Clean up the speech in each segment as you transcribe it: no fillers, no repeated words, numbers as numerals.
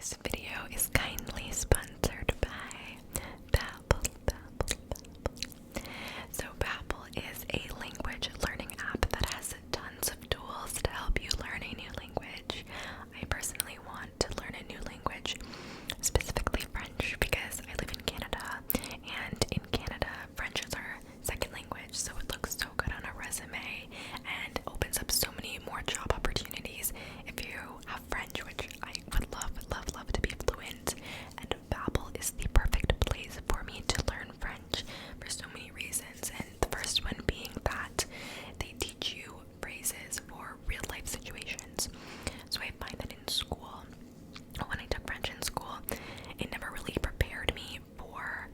This video is kindly sponsored by Babbel. So Babbel is a language learning app that has tons of tools to help you learn a new language. I personally want to learn a new language, specifically French, because I live in Canada, and in Canada, French is our second language, so it looks so good on a resume and opens up so many more job opportunities if you have French, which I would love to be fluent. And Babbel is the perfect place for me to learn French for so many reasons. And the first one being that they teach you phrases for real life situations. So I find that in school, when I took French in school, it never really prepared me for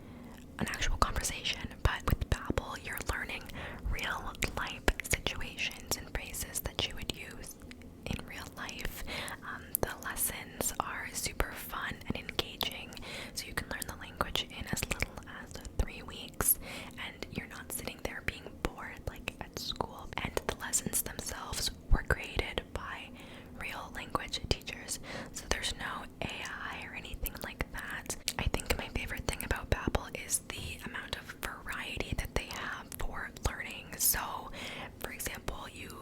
an actual conversation. But with Babbel, you're learning real life situations and phrases that you would use in real life. The lessons are super fun and engaging, so you can learn the language in as little as 3 weeks, and you're not sitting there being bored like at school. And the lessons themselves were created by real language teachers, so there's no AI or anything like that. I think my favorite thing about Babbel is the amount of variety that they have for learning. So, for example, you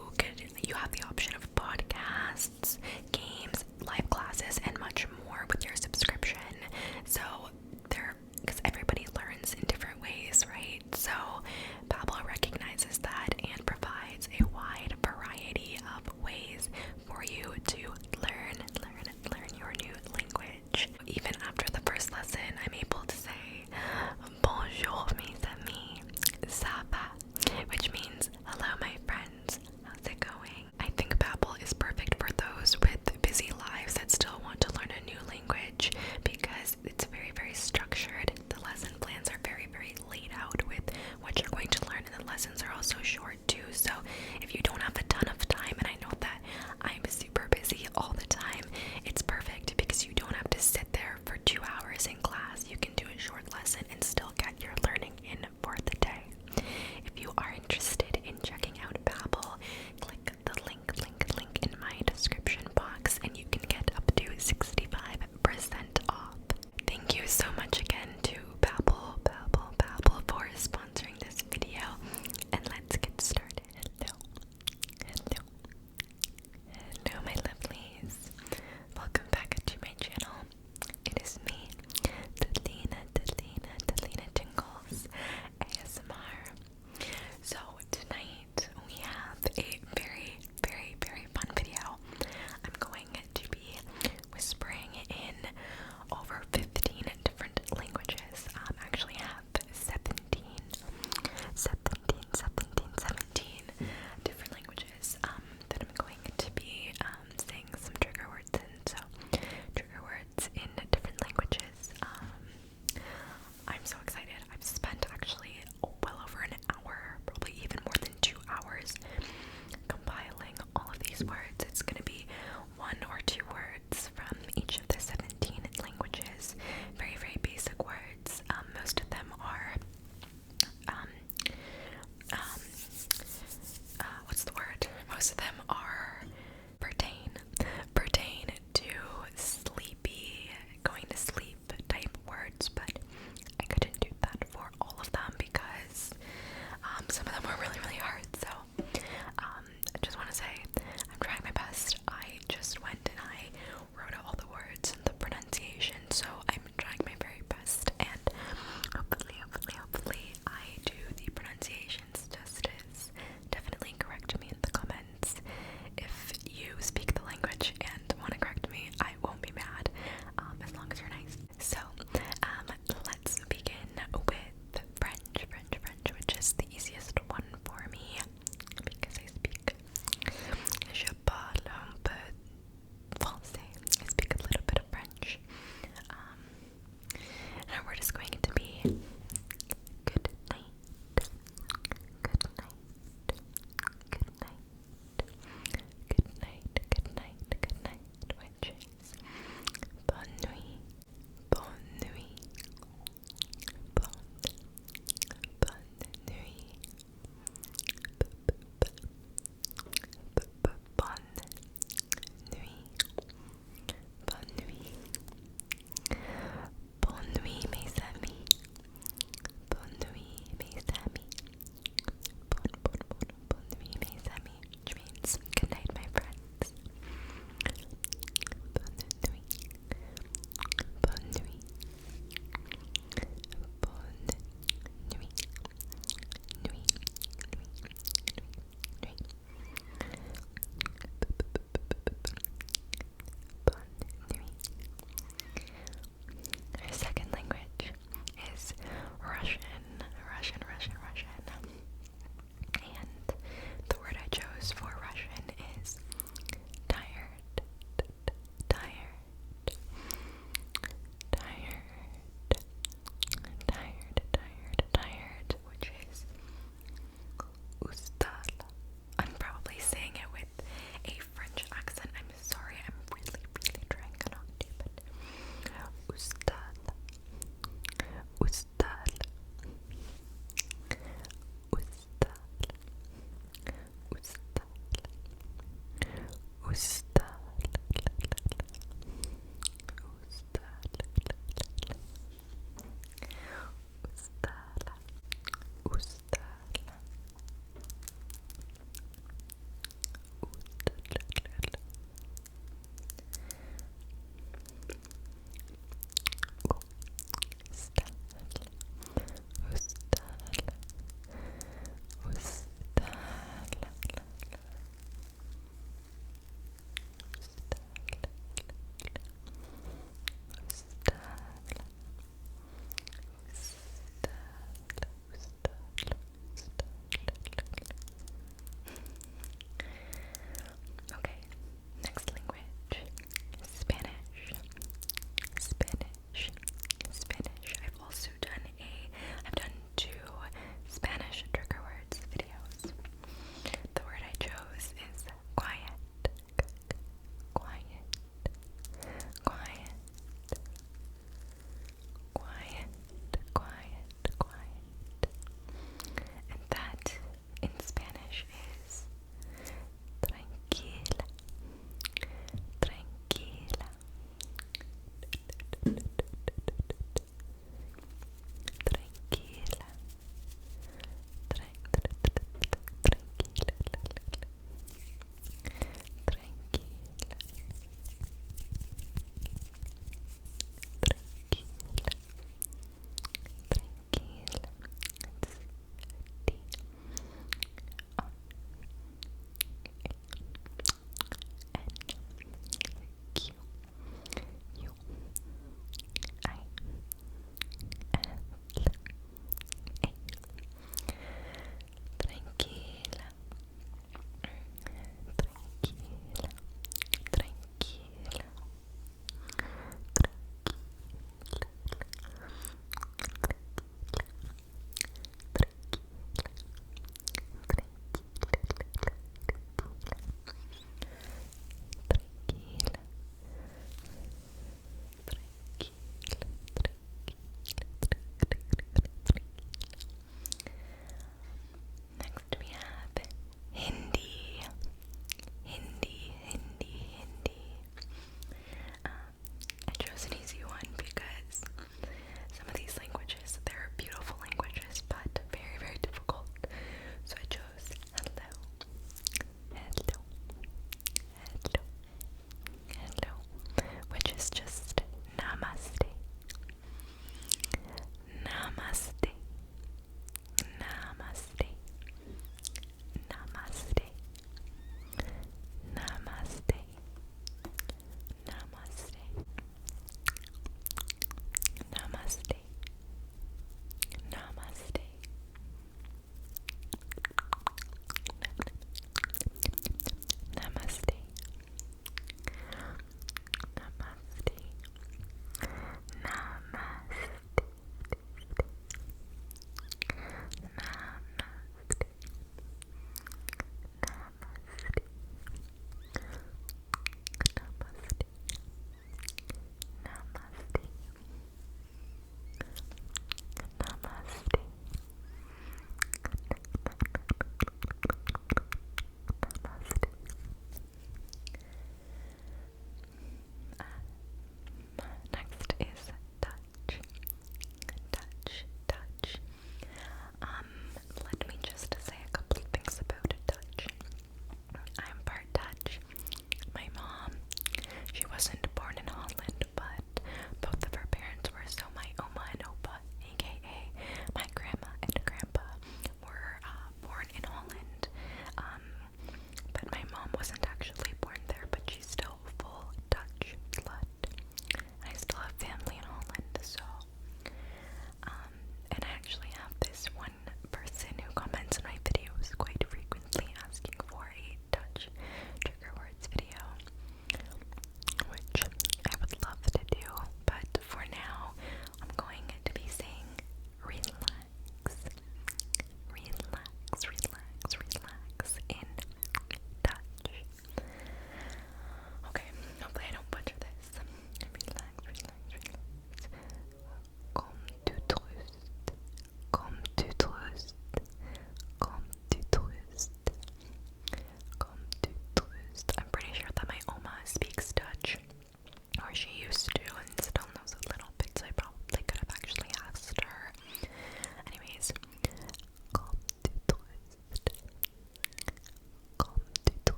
have the option of podcasts, games, live classes, and much more with your subscription. So because everybody learns in different ways, right? So Babbel recognizes that and provides a wide variety of ways for you to learn your new language. Even after the first lesson, I'm able to say bonjour mes amis, ça va, which means hello my friends, how's it going? I think Babbel is perfect for those with busy lives that still want to learn a new language because it's very structured. The lesson plans are very laid out with what you're going to learn, and the lessons are also short too. So if you don't have a ton of time, and I know that I'm super busy all the time, it's perfect because you don't have to sit there for 2 hours in class. You can do a short lesson and still get your learning in for the day. If you are interested in checking out Babbel, click the link in my description box, and you can get up to 65%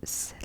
c'est